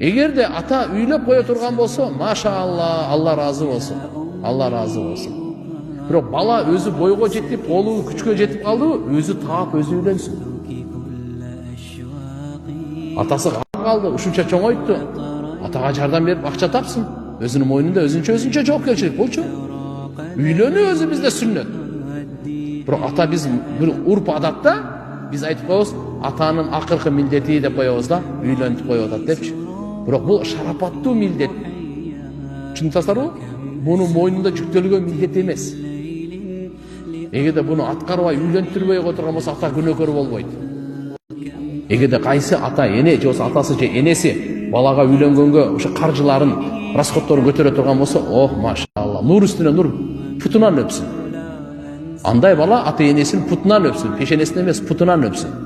Эгерде ата үйлөп кое турган болсо, машалла, Алла разы болсун. Алла разы болсун. Бирок бала өзү бойго жетип, колу күчкө жетип калдыбы, өзү таап, өзү үйлөнсүн. Атасы калды, ушунча чоңойтtu. Атага жардам берип акча тапсын. Өзүнүн мойнунда өзүнчө жоопкерчилик болчу. Үйлөнүү өзү бизде сүннөт. Бирок ата биз бир урп адатта биз айтып коебуз, атанын акыркы милдети деп коебуз да, үйлөнүп коюп атат депчи. Бирок бул шарапаттуу милдет. Түшүнүп Мунун мойнунда жүктөлгөн милдет эмес. Эгерде буну аткарбай, үйлөнтүрбөй которгон болсо, ата күнөөкөр болбойт. Эгерде кайсы ата эне же болсо атасы же энеси балага үйлөнгөнгө ошо каржыларын, расходторун көтөрө турган болсо, машалла, нур үстүнө нур, путунан өпсүн. Андай бала ата энесинин путунан өпсүн, пешенесинен эмес, путунан өпсүн.